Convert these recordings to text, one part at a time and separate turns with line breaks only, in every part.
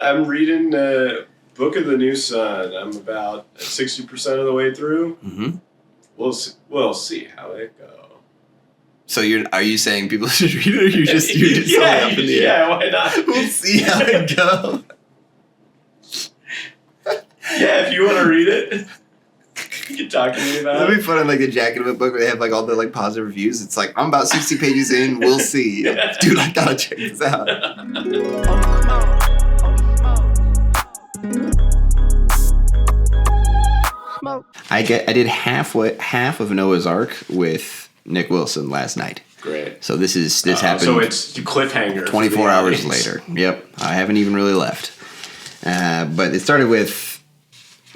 I'm reading Book of the New Sun. I'm about 60% of the way through.
Mm-hmm.
We'll see how it goes.
So are you saying people should read it, or you're just up in the air?
Yeah, why not?
We'll see how it goes.
Yeah, if you want to read it, you can talk to me about it.
That'd be fun on like the jacket of a book where they have like all the like positive reviews. It's like, I'm about 60 pages in, we'll see. Dude, I gotta check this out. I did half of Noah's Ark with Nick Wilson last night.
Great.
So this happened.
So it's cliffhanger.
24 hours later. Yep. I haven't even really left. But it started with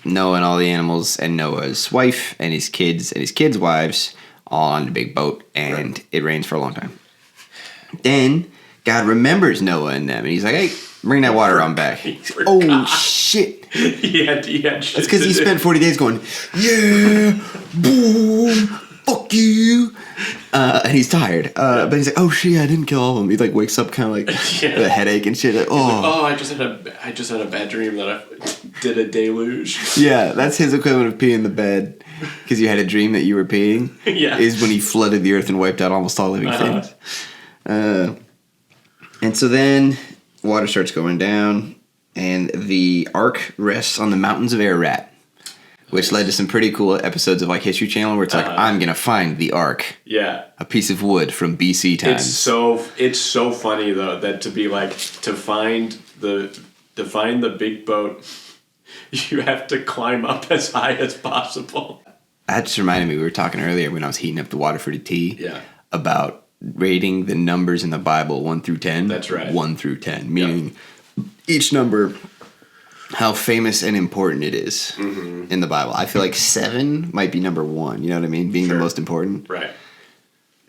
Noah and all the animals and Noah's wife and his kids' wives all on the big boat, and it rains for a long time. Then God remembers Noah and them, and he's like, "Hey, bring that water on back." Oh shit!
Yeah.
That's because he spent 40 days going, "Yeah, boom, fuck you," and he's tired. But he's like, "Oh shit, I didn't kill all of them." He like wakes up kind of like with a headache and shit. Like,
I just had a bad dream that I did a deluge.
Yeah, that's his equivalent of peeing the bed, because you had a dream that you were peeing.
Yeah,
is when he flooded the earth and wiped out almost all living things. And so then water starts going down, and the ark rests on the mountains of Ararat, which led to some pretty cool episodes of like History Channel where it's like, I'm gonna find the ark.
Yeah.
A piece of wood from BC times.
It's so funny though that to find the big boat, you have to climb up as high as possible.
That just reminded me, we were talking earlier when I was heating up the water for the tea.
Yeah.
About rating the numbers in the Bible 1 through 10.
That's right.
1 through 10, meaning each number, how famous and important it is in the Bible. I feel like 7 might be number 1. You know what I mean? Being the most important.
Right.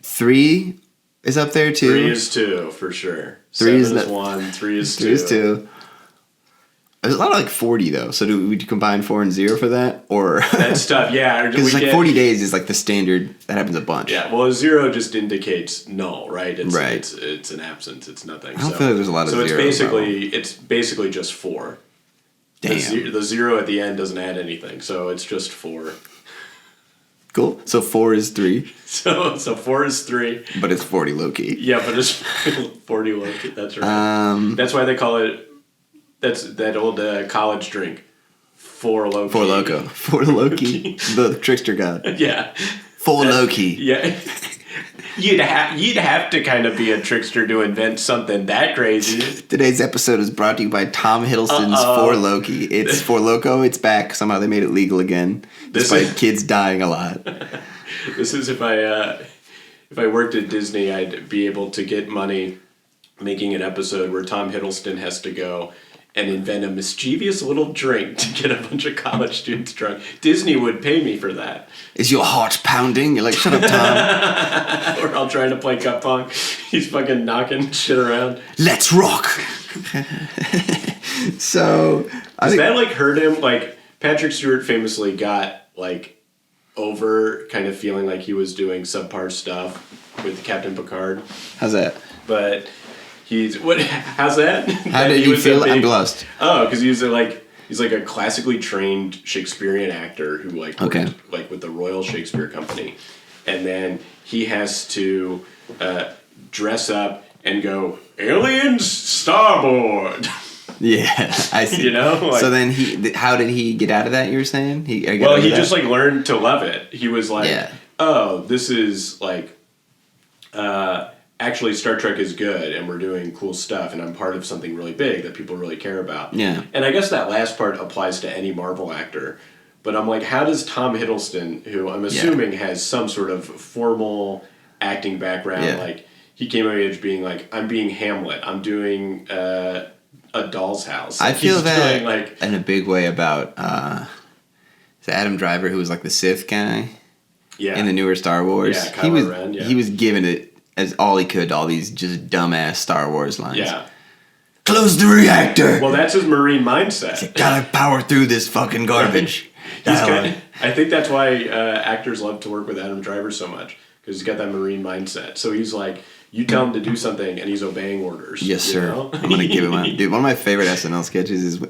3 is up there too.
3 is 2 for sure.
3 is
1. 3 is 2.
3 is 2. There's a lot of like 40 though. So do we combine 4 and 0 for that, or
that's tough? Yeah,
because like 40 days is like the standard. That happens a bunch.
Yeah, well, 0 just indicates null, right? It's an absence. It's nothing.
I don't feel like there's a lot of 0.
So it's basically just 4.
Damn.
The 0 at the end doesn't add anything, so it's just 4.
Cool. So 4 is 3.
So 4 is 3.
But it's 40 low-key.
Yeah, but it's 40 low-key. That's right. That's why they call it. That's that old college drink. 4 low-key.
4 loco. 4 low-key. The trickster god.
Yeah.
4 low-key.
Yeah. You'd have to kind of be a trickster to invent something that crazy.
Today's episode is brought to you by Tom Hiddleston's 4 Loki. It's 4 Loco. It's back. Somehow they made it legal again, despite kids dying a lot.
This is if I worked at Disney, I'd be able to get money making an episode where Tom Hiddleston has to go and invent a mischievous little drink to get a bunch of college students drunk. Disney would pay me for that.
Is your heart pounding? You're like, shut up, Tom.
We're all trying to play cup pong. He's fucking knocking shit around.
Let's rock. So,
that like hurt him? Like Patrick Stewart famously got like over kind of feeling like he was doing subpar stuff with Captain Picard.
How's that?
But how's that?
How did you feel? I'm blessed.
Oh, because he's like a classically trained Shakespearean actor who worked with the Royal Shakespeare Company, and then he has to dress up and go, aliens starboard.
Yeah, I see.
You know.
So then how did he get out of that? You were saying he
just like learned to love it. He was like, oh, this is like. Actually, Star Trek is good, and we're doing cool stuff, and I'm part of something really big that people really care about.
Yeah.
And I guess that last part applies to any Marvel actor. But I'm like, how does Tom Hiddleston, who I'm assuming has some sort of formal acting background, like, he came of age being like, I'm being Hamlet, I'm doing A Doll's House. Like,
I feel that in a big way about is Adam Driver, who was like the Sith guy in the newer Star Wars.
Yeah, Kylo Ren,
he was given it as all he could, all these just dumbass Star Wars lines.
Yeah.
Close the reactor!
Well, that's his Marine mindset.
You gotta power through this fucking garbage.
I think that's why actors love to work with Adam Driver so much, because he's got that Marine mindset. So he's like, you tell him to do something and he's obeying orders.
Yes, sir.
Know?
I'm gonna give him one. Dude, one of my favorite SNL sketches is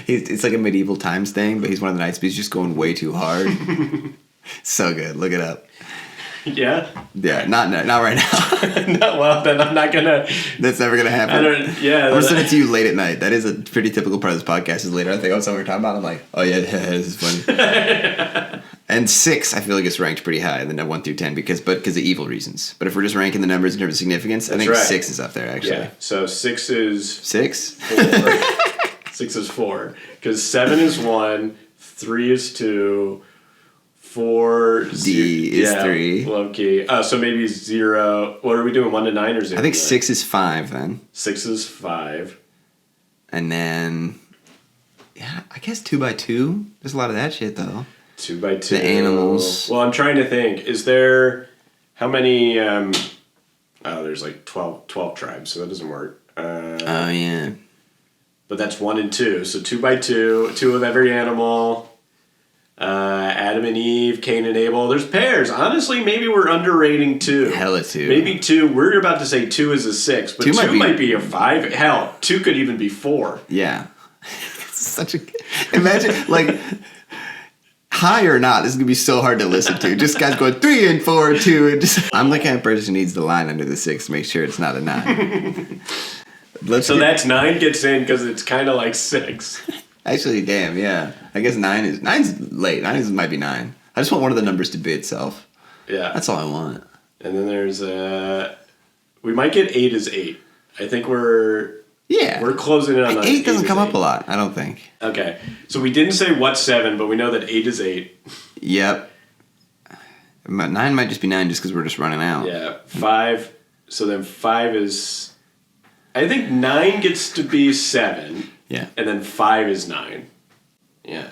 it's like a medieval times thing, but he's one of the knights, but he's just going way too hard. So good. Look it up.
Yeah?
Yeah, not right now.
No, well, then I'm not gonna...
That's never gonna happen.
I'm
gonna send it to you late at night. That is a pretty typical part of this podcast is later. I think, something we're talking about. I'm like, oh yeah, this is funny. And 6, I feel like it's ranked pretty high, then 1 through 10, because of evil reasons. But if we're just ranking the numbers in terms of significance, I think 6 is up there, actually.
Yeah, so 6 is...
6?
4. 6 is 4. Because 7 is 1, 3 is 2, 4...
D is 3.
Low key. So maybe 0... What are we doing, 1 to 9 or 0?
I think 6 is 5, then.
6 is 5.
And then... Yeah, I guess 2 by 2. There's a lot of that shit, though.
2 by 2.
The animals.
Well, I'm trying to think. Is there... How many... there's like 12 tribes, so that doesn't work.
Oh, yeah.
But that's 1 and 2. So 2 by 2. 2 of every animal. Adam and Eve, Cain and Abel. There's pairs. Honestly, maybe we're underrating 2.
Hella 2.
Maybe 2. We're about to say 2 is a 6, but 2 might be a 5. Hell, 2 could even be 4.
Yeah. It's such a... Imagine, like... High or not, this is going to be so hard to listen to. Just guys going 3 and 4 and 2. And just, I'm the kind of person who needs the line under the 6 to make sure it's not a 9.
That's 9 gets in because it's kind of like 6.
Actually, damn, yeah. I guess 9's late. 9 might be 9. I just want one of the numbers to be itself.
Yeah.
That's all I want.
And then there's we might get 8 as 8. I think we're closing in on
8 doesn't come up a lot, I don't think.
Okay. So we didn't say what's 7, but we know that 8 is 8.
Yep. 9 might just be 9 just because we're just running out.
Yeah. 5. So then 5 is... I think 9 gets to be 7.
Yeah.
And then 5 is 9. Yeah.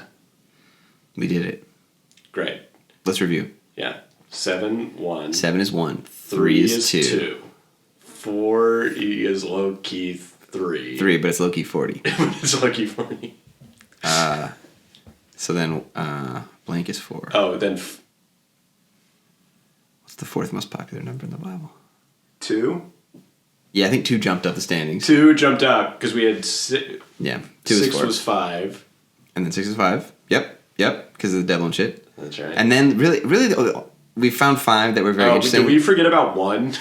We did it.
Great.
Let's review.
Yeah. 7, 1.
7 is 1. 3 is 2.
4 is low-key 3.
3, but it's low-key 40.
It's low-key 40.
So then blank is 4.
Oh, then...
What's the 4th most popular number in the Bible?
2?
Yeah, I think 2 jumped up the standings.
2 jumped up because we had 6.
Yeah, 2
is
6
4. Was 5.
And then 6 is 5. Yep, because of the devil and shit.
That's right.
And then really, we found 5 that were very interesting.
Did we forget about 1?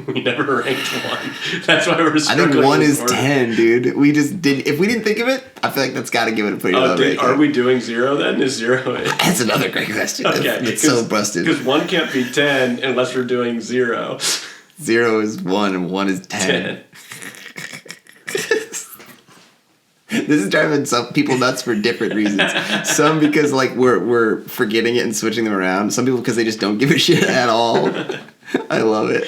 We never ranked 1. That's why we're struggling.
I think 1 is 10, dude. We just didn't. If we didn't think of it, I feel like that's got to give it a pretty low rating.
Are we doing 0 then? Is 0 it?
That's another great question.
Okay.
It's so busted.
Because 1 can't be 10 unless we're doing 0.
0 is 1 and 1 is 10. This is driving some people nuts for different reasons. Some because like we're forgetting it and switching them around. Some people because they just don't give a shit at all. I love it.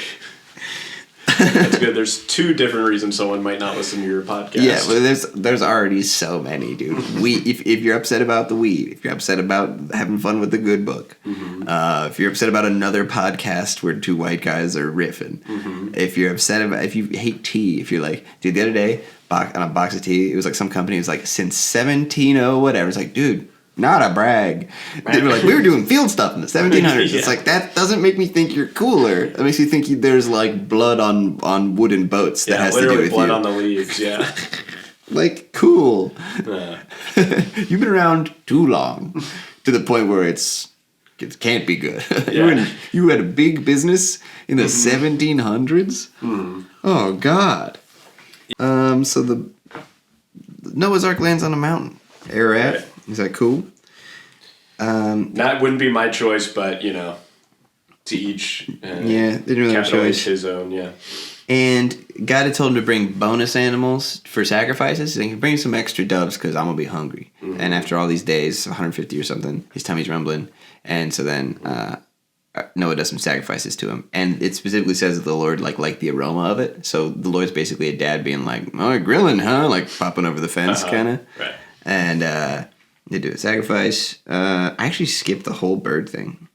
That's good. There's 2 different reasons someone might not listen to your podcast.
Yeah, well, there's already so many, dude. If you're upset about the weed, if you're upset about having fun with the good book, if you're upset about another podcast where 2 white guys are riffing, if you're upset about, if you hate tea, if you're like, dude, the other day on a box of tea, it was like some company was like since 1700 whatever. It's like, dude, not a brag. They were like, we were doing field stuff in the 1700s. Yeah. It's like, that doesn't make me think you're cooler. It makes you think there's like blood on wooden boats that has to do with
blood
you.
on the leaves, yeah.
Like, cool. You've been around too long to the point where it can't be good. Yeah. You had a big business in the 1700s? Oh, God. So the Noah's Ark lands on a mountain. Ararat. Right. Is that cool?
That wouldn't be my choice, but, to each.
They didn't really have a choice.
His own, yeah.
And God had told him to bring bonus animals for sacrifices. He said, bring some extra doves because I'm going to be hungry. And after all these days, 150 or something, his tummy's rumbling. And so then Noah does some sacrifices to him. And it specifically says that the Lord liked the aroma of it. So the Lord's basically a dad being like, oh, grilling, huh? Like popping over the fence, kind of.
Right.
And they do a sacrifice. I actually skipped the whole bird thing.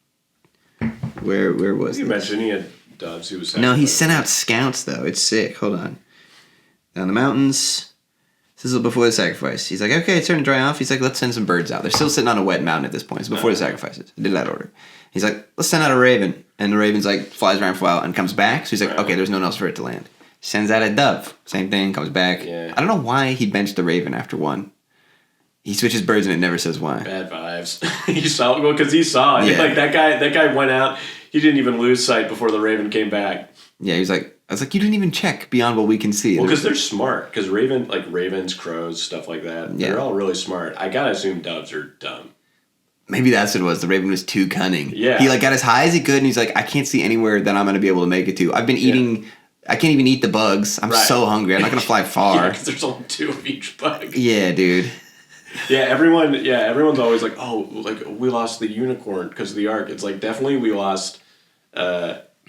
Where was
you mentioned he had doves he was
No, he sent out scouts, though. It's sick. Hold on. Down the mountains. This is before the sacrifice. He's like, okay, it's starting to dry off. He's like, let's send some birds out. They're still sitting on a wet mountain at this point. It's before the sacrifices. I did that order. He's like, let's send out a raven. And the raven's like, flies around for a while and comes back. So he's like, okay, there's no one else for it to land. Sends out a dove. Same thing, comes back.
Yeah.
I don't know why he benched the raven after one. He switches birds and it never says why.
Bad vibes. He saw, well, because he saw it.
Yeah.
Like, that guy went out. He didn't even lose sight before the raven came back.
Yeah, he was like, I was like, you didn't even check beyond what we can see.
Well, because they're smart. Because ravens, crows, stuff like that, they're all really smart. I gotta assume doves are dumb.
Maybe that's what it was. The raven was too cunning.
Yeah.
He like got as high as he could, and he's like, I can't see anywhere that I'm going to be able to make it to. I've been eating... I can't even eat the bugs. I'm so hungry. I'm not going to fly far.
Yeah, because there's only 2 of each bug.
Yeah, dude.
Yeah, everyone's always like, oh, like, we lost the unicorn because of the ark. It's like, definitely we lost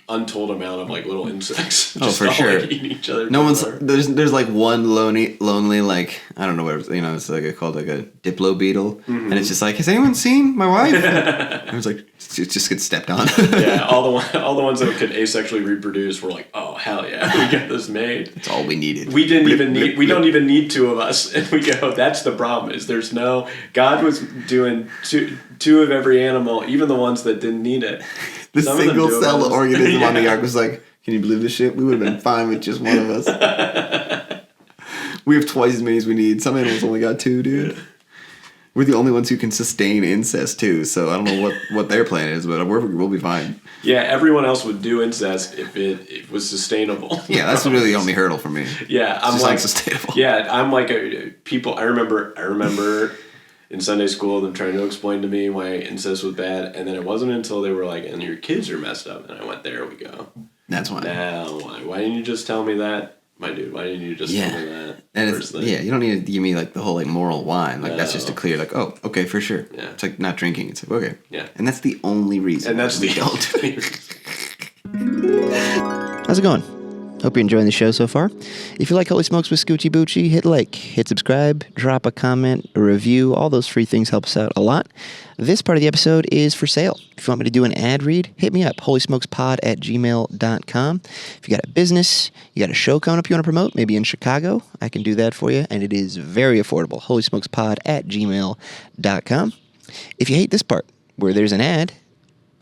untold amount of, like, little insects.
Oh, for sure.
Like, eating each other.
No one's... There's like one lonely, like, I don't know what it was, it's like called like a diplo beetle. Mm-hmm. And it's just like, has anyone seen my wife? I was like, it just gets stepped on.
Yeah, all the ones that could asexually reproduce were like, oh, hell yeah, we got this made.
That's all we needed.
We don't even need 2 of us. And we go, that's the problem, is God was doing two of every animal, even the ones that didn't need it.
The single-cell organism on the ark was like, can you believe this shit? We would have been fine with just one of us. We have twice as many as we need. Some animals only got 2, dude. We're the only ones who can sustain incest, too, so I don't know what their plan is, but we'll be fine. Yeah, everyone else would do incest if it was sustainable. Yeah, that's really the only hurdle for me. Yeah, I'm like... unsustainable. Yeah, I'm like... I remember... in Sunday school, them trying to explain to me why incest was bad, and then it wasn't until they were like, and your kids are messed up, and I went, there we go. That's why. Now, why didn't you just tell me that? My dude, why didn't you just tell me that? And you don't need to give me, like, the whole, like, moral wine. Like, that's just a clear, like, oh, okay, for sure. Yeah. It's like not drinking. It's like, okay. Yeah. And that's the only reason. And that's the only reason. How's it going? Hope you're enjoying the show so far. If you like Holy Smokes with Scoochie Boochie, hit like, hit subscribe, drop a comment, a review. All those free things help us out a lot. This part of the episode is for sale. If you want me to do an ad read, hit me up, holysmokespod@gmail.com. If you got a business, you got a show coming up you want to promote, maybe in Chicago, I can do that for you, and it is very affordable, holysmokespod@gmail.com. If you hate this part, where there's an ad,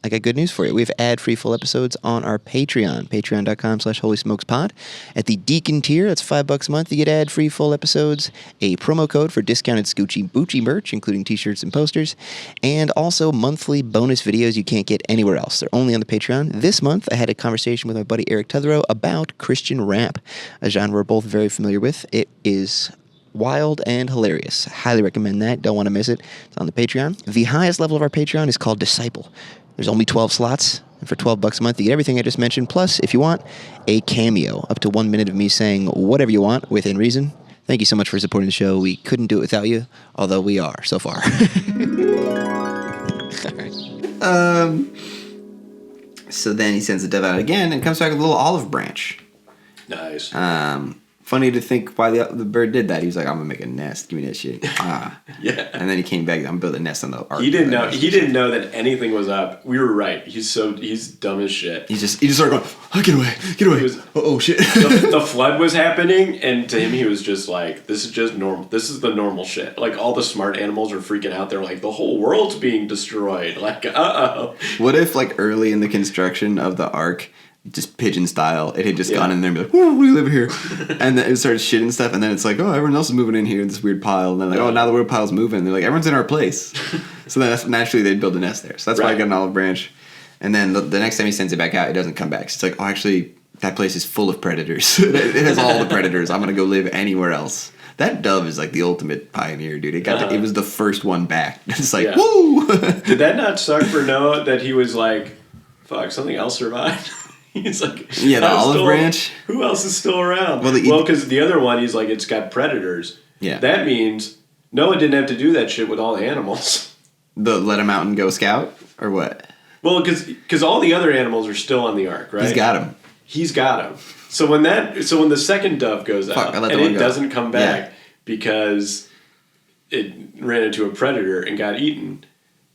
I got good news for you. We have ad-free full episodes on our Patreon, patreon.com/holysmokespod. At the Deacon tier, that's $5 a month. You get ad-free full episodes, a promo code for discounted Scoochie Boochie merch, including t-shirts and posters, and also monthly bonus videos you can't get anywhere else. They're only on the Patreon. This month, I had a conversation with my buddy Eric Tetherow about Christian rap, a genre we're both very familiar with. It is wild and hilarious. Highly recommend that. Don't want to miss it. It's on the Patreon. The highest level of our Patreon is called Disciple. There's only 12 slots, and for $12 a month, you get everything I just mentioned, plus, if you want, a cameo, up to 1 minute of me saying whatever you want, within reason. Thank you so much for supporting the show. We couldn't do it without you, although we are, so far. All right. So then he sends the dove out again, and comes back with a little olive branch. Nice. Funny to think why the bird did that. He was like, I'm going to make a nest. Give me that shit. Yeah. And then he came back, I'm going to build a nest on the ark. He didn't know that anything was up. We were right. He's dumb as shit. He just started going, oh, get away. Oh, shit. The flood was happening, and to him, he was just like, this is just normal. This is the normal shit. Like, all the smart animals are freaking out. They're like, the whole world's being destroyed. Like, uh-oh. What if, like, early in the construction of the ark, just pigeon style, it had just gone in there and be like, oh, we live here. And then it started shitting and stuff, and then it's like, oh, everyone else is moving in here in this weird pile. And then like, oh, now the weird pile's moving. They're like, everyone's in our place. So then naturally they'd build a nest there. So that's why I got an olive branch. And then the next time he sends it back out, it doesn't come back. So it's like, oh, actually, that place is full of predators. It has all the predators. I'm going to go live anywhere else. That dove is like the ultimate pioneer, dude. It was the first one back. It's like, woo! Did that not suck for Noah that he was like, fuck, something else survived? He's like, the olive branch? Who else is still around? Well, because the other one, he's like, it's got predators. Yeah. That means Noah didn't have to do that shit with all the animals. Let him out and go scout? Or what? Well, because all the other animals are still on the ark, right? He's got him. So when the second dove goes out, and it doesn't come back because it ran into a predator and got eaten,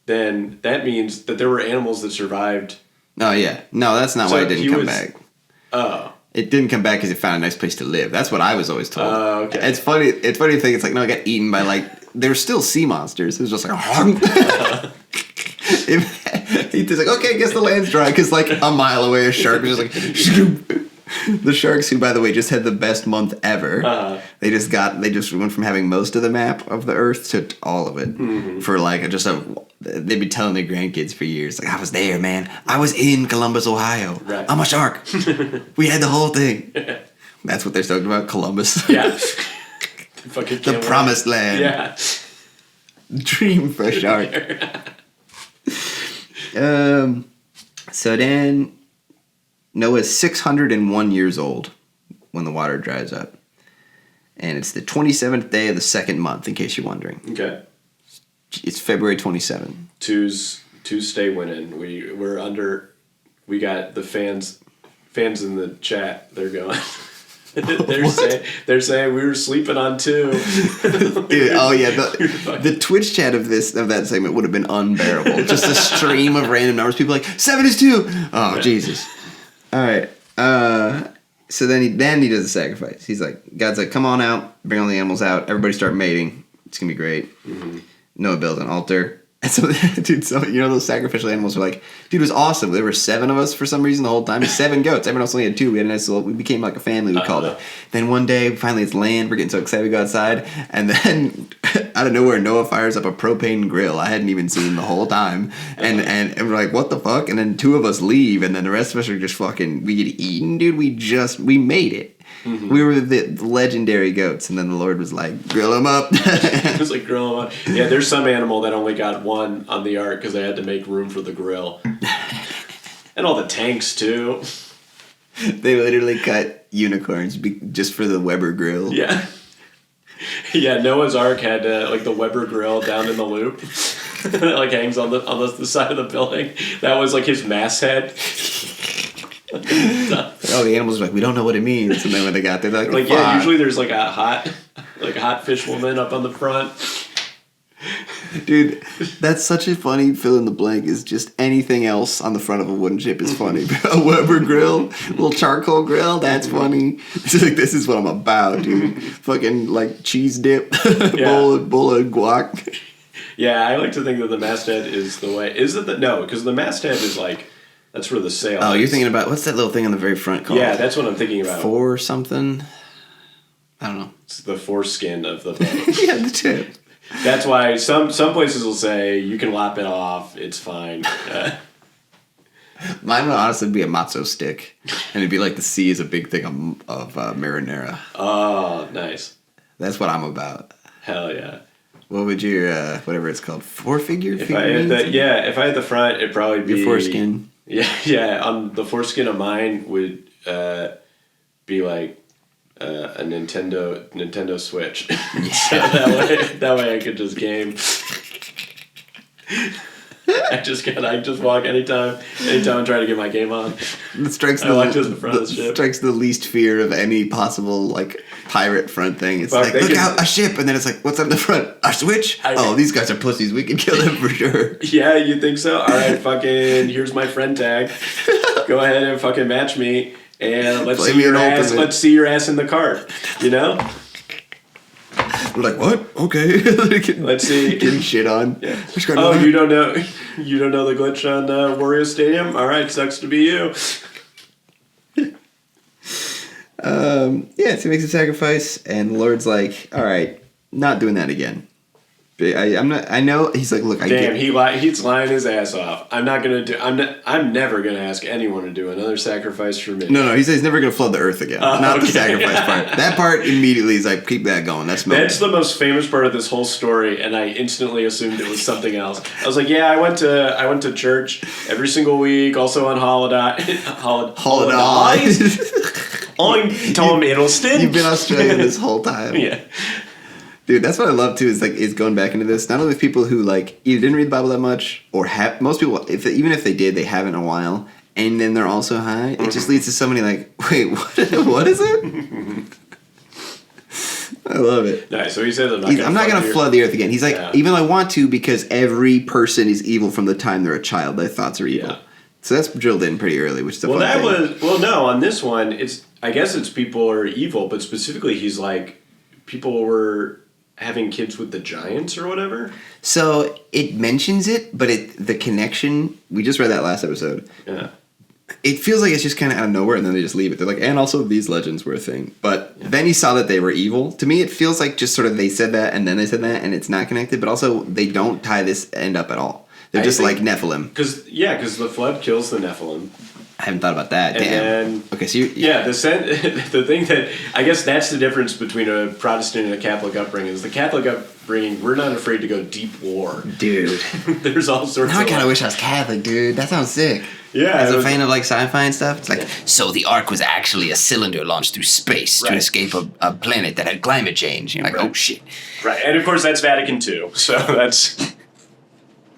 then that means that there were animals that survived. Oh, yeah. No, that's not why it didn't come back. Oh. It didn't come back because it found a nice place to live. That's what I was always told.
Oh, okay.
It's funny to think it's like, no, it got eaten by like, they were still sea monsters. It was just like, he's like, okay, I guess the land's dry, because like a mile away a shark was just like, shoop. The sharks, who by the way just had the best month ever, they just went from having most of the map of the earth to all of it for like they'd be telling their grandkids for years, like, I was there, man, I was in Columbus, Ohio, right. I'm a shark. We had the whole thing. That's what they're talking about, Columbus.
Yeah.
The promised land.
Yeah.
Dream for a shark. So then Noah's 601 years old when the water dries up. And it's the 27th day of the second month, in case you're wondering.
Okay.
It's February 27.
Tuesday winning. We got the fans in the chat. They're going. They're saying we were sleeping on 2.
Dude, oh yeah, the Twitch chat of that segment would have been unbearable. Just a stream of random numbers. People like 7 is 2. Oh Jesus! All right. So then he does the sacrifice. He's like, God's like, come on out, bring all the animals out, everybody start mating. It's gonna be great. Mm-hmm. Noah built an altar. And so, dude, those sacrificial animals were like, dude, it was awesome. There were 7 of us for some reason the whole time. 7 goats. Everyone else only had 2. We had a nice we became like a family, we called it. Then one day, finally it's land. We're getting so excited we go outside. And then, out of nowhere, Noah fires up a propane grill I hadn't even seen the whole time. And we're like, what the fuck? And then 2 of us leave. And then the rest of us are just fucking, we get eaten, dude. We made it. Mm-hmm. We were the legendary goats, and then the Lord was like, grill them up.
It was like, grill them up. Yeah, there's some animal that only got 1 on the ark because they had to make room for the grill. And all the tanks, too.
They literally cut unicorns just for the Weber grill.
Yeah. Yeah, Noah's ark had the Weber grill down in the loop. That like hangs on the side of the building. That was like his masthead.
Oh, the animals were like, we don't know what it means. And then when they got there, they're like,
yeah, usually there's like a hot fish woman up on the front.
Dude, that's such a funny fill in the blank. Is just anything else on the front of a wooden ship is funny. A Weber grill, a little charcoal grill, that's funny. It's like, this is what I'm about, dude. Fucking like cheese dip, bowl of guac.
Yeah, I like to think that the masthead is the way. Is it no? Because the masthead is like. That's where the sail
is. You're thinking about, what's that little thing on the very front called?
Yeah, that's what I'm thinking about.
Fore something? I don't know.
It's the foreskin of the boat.
Yeah, the tip.
That's why some places will say, you can lop it off, it's fine.
Mine would honestly be a matzo stick. And it'd be like the sea is a big thing of marinara.
Oh, nice.
That's what I'm about.
Hell yeah.
What would your, whatever it's called, figure?
If I had the front, it'd probably be...
Your foreskin.
Yeah. On the foreskin of mine would be like a Nintendo Switch. Yeah. So that way I could just game. I just walk anytime I'm trying to get my game on.
It strikes strikes the least fear of any possible like pirate front thing. It's like, look out, a ship, and then it's like, what's on the front? A Switch? These guys are pussies. We can kill them for sure.
Yeah, you think so? All right, fucking here's my friend tag. Go ahead and fucking match me, and let's see your ass. Let's see your ass in the cart. You know.
We're like, what? Okay.
Let's see.
Getting shit on.
Yeah. Oh, you don't know the glitch on Wario Stadium? All right, sucks to be you.
So he makes a sacrifice, and the Lord's like, all right, not doing that again. I know. He's like, look,
he's lying his ass off. I'm never gonna ask anyone to do another sacrifice for me.
No. He says he's never gonna flood the earth again. Not the sacrifice part. That part immediately is like, keep that going. That's
the most famous part of this whole story, and I instantly assumed it was something else. I was like, yeah, I went to church every single week, also on holidays. I'm Tom Hiddleston.
You've been Australian this whole time.
Yeah.
Dude, that's what I love too. Is going back into this. Not only with people who like either didn't read the Bible that much, or most people, even if they did, they haven't in a while, and then they're also high. It just leads to so many like, wait, what is it? I love it.
Nice. So he says,
I'm not going to flood the earth again. He's like, even though I want to, because every person is evil from the time they're a child. Their thoughts are evil. Yeah. So that's drilled in pretty early, which is a fun thing.
No, on this one, it's I guess it's people are evil, but specifically he's like, people were having kids with the giants or whatever.
So it mentions it, but the connection, we just read that last episode.
Yeah.
It feels like it's just kind of out of nowhere, and then they just leave it. They're like, and also these legends were a thing. But then he saw that they were evil. To me, it feels like just sort of they said that, and then they said that, and it's not connected. But also, they don't tie this end up at all. They're just like Nephilim.
Because the flood kills the Nephilim.
I haven't thought about that.
And
damn.
then,
okay, so
the thing that, I guess that's the difference between a Protestant and a Catholic upbringing, is the Catholic upbringing, we're not afraid to go deep war.
Dude.
There's all sorts
now
of...
I kind of wish I was Catholic, dude. That sounds sick.
Yeah.
As a fan of like sci-fi and stuff, it's like, so the Ark was actually a cylinder launched through space to escape a planet that had climate change. You're like, oh shit.
Right, and of course that's Vatican II, so that's...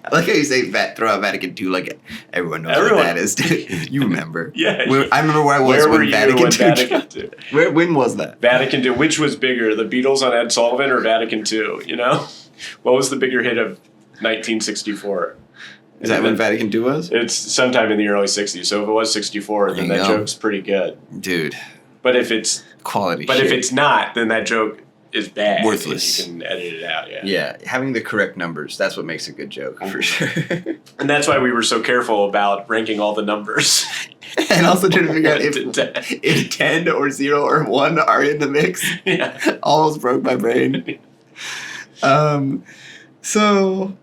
I like how you say throw out Vatican II like everyone knows what that is, dude. You remember.
Yeah.
I remember where I was when Vatican II. When was that?
Vatican II. Which was bigger, the Beatles on Ed Sullivan or Vatican II, you know? What was the bigger hit of 1964?
Is that when Vatican II was?
It's sometime in the early 60s, so if it was 64, then that joke's pretty good.
Dude.
But if it's...
Quality
But
shit.
if it's not, then that joke is bad.
Worthless.
You can edit it out,
Yeah, having the correct numbers, that's what makes a good joke, for sure.
And that's why we were so careful about ranking all the numbers.
And also trying to figure out if 10 or 0 or 1 are in the mix.
Yeah.
Almost broke my brain. So,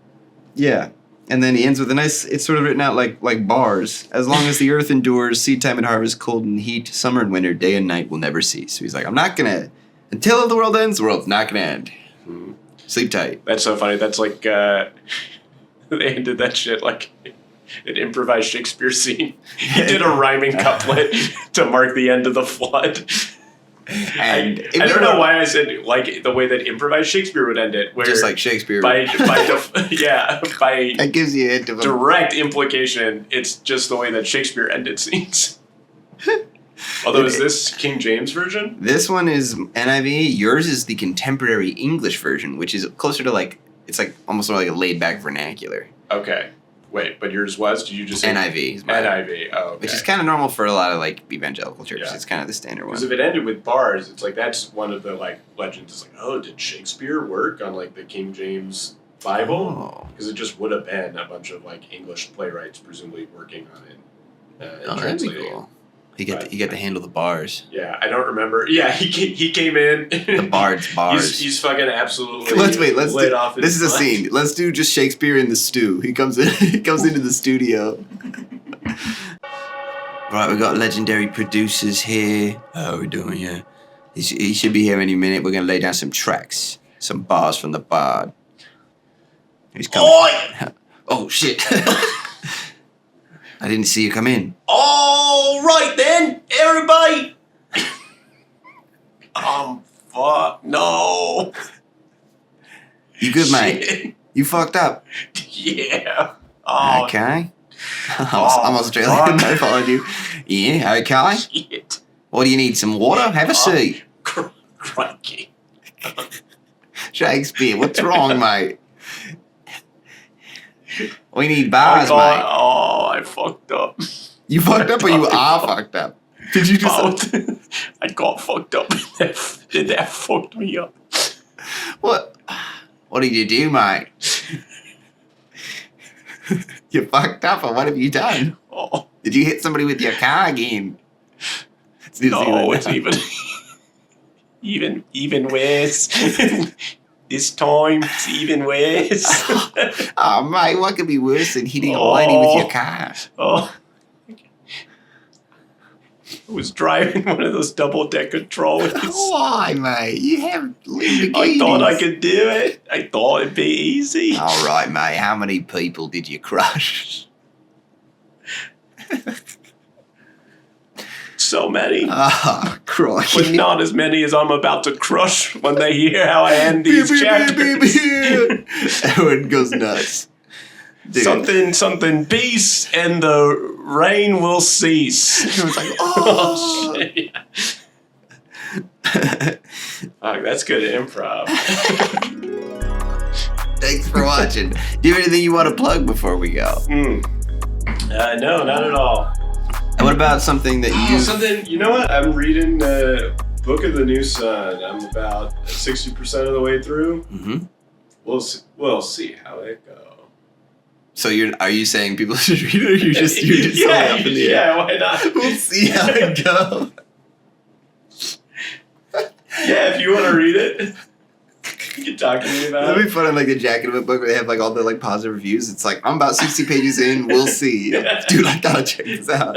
yeah. And then he ends with a nice, it's sort of written out like bars. As long as the earth endures, seed time and harvest, cold and heat, summer and winter, day and night will never cease. So he's like, I'm not going to, until the world ends, the world's not going to end. Mm. Sleep tight.
That's so funny. That's like, they ended that shit like an improvised Shakespeare scene. He did a rhyming couplet to mark the end of the flood. And I don't know why I said like the way that improvised Shakespeare would end it, where
just like Shakespeare,
that
gives you a hint of
direct implication. It's just the way that Shakespeare ended scenes. Although, is this King James version?
This one is NIV. Yours is the contemporary English version, which is closer to like it's like almost like a laid back vernacular.
Okay. Wait, but yours was? Did you just say
NIV?
NIV. Oh, okay.
Which is kind of normal for a lot of like evangelical churches.
Yeah.
It's kind of the standard one.
Because if it ended with bars, it's like that's one of the like legends. It's like, oh, did Shakespeare work on like the King James Bible? Because it just would have been a bunch of like English playwrights presumably working on it. And translating.
That'd be cool. You get to handle the bars.
Yeah, I don't remember. Yeah, he came in.
The bars.
He's fucking absolutely.
Let's
laid off.
This is a scene. Let's do just Shakespeare in the stew. He comes in. He comes into the studio. Right, we got legendary producers here. How are we doing here? He should be here any minute. We're gonna lay down some tracks, some bars from the bard. He's coming. Oi! Oh shit! I didn't see you come in.
All right then, everybody. Fuck no.
You good, mate? You fucked up.
Yeah. Oh.
Okay. I'm Australian. I followed you. Yeah. Okay.
Shit.
What do you need? Some water? Have a seat.
Crikey.
Shakespeare, what's wrong, mate? We need bars, mate.
Oh, I fucked up.
You fucked up or you are fucked up? Did you just...
I got fucked up and that fucked me up.
What? What did you do, mate? You fucked up, or what have you done?
Oh.
Did you hit somebody with your car again?
It's even worse. This time, it's even worse.
Oh, mate, what could be worse than hitting a lady with your car?
Oh. I was driving one of those double-decker trolleys.
Why, mate? You have Lamborghinis.
I thought I could do it. I thought it'd be easy.
All right, mate. How many people did you crush?
So many.
Oh, crikey.
But not as many as I'm about to crush when they hear how I end these chapters.
Everyone goes nuts. Dude.
Something, peace, and the rain will cease.
Everyone's like, oh.
Shit. Oh, that's good improv.
Thanks for watching. Do you have anything you want to plug before we go?
No, not at all.
And what about something that you...
Something, you know what? I'm reading Book of the New Sun. I'm about 60% of the way through.
Mm-hmm.
We'll see how it goes.
So are you saying people should read it, or you're just up in the air?
Yeah, why not?
We'll see how it goes.
Yeah, if you want to read it, you can talk to me about it.
That'd be fun on like the jacket of a book where they have like all the like positive reviews. It's like, I'm about 60 pages in, we'll see. Dude, I gotta check this out.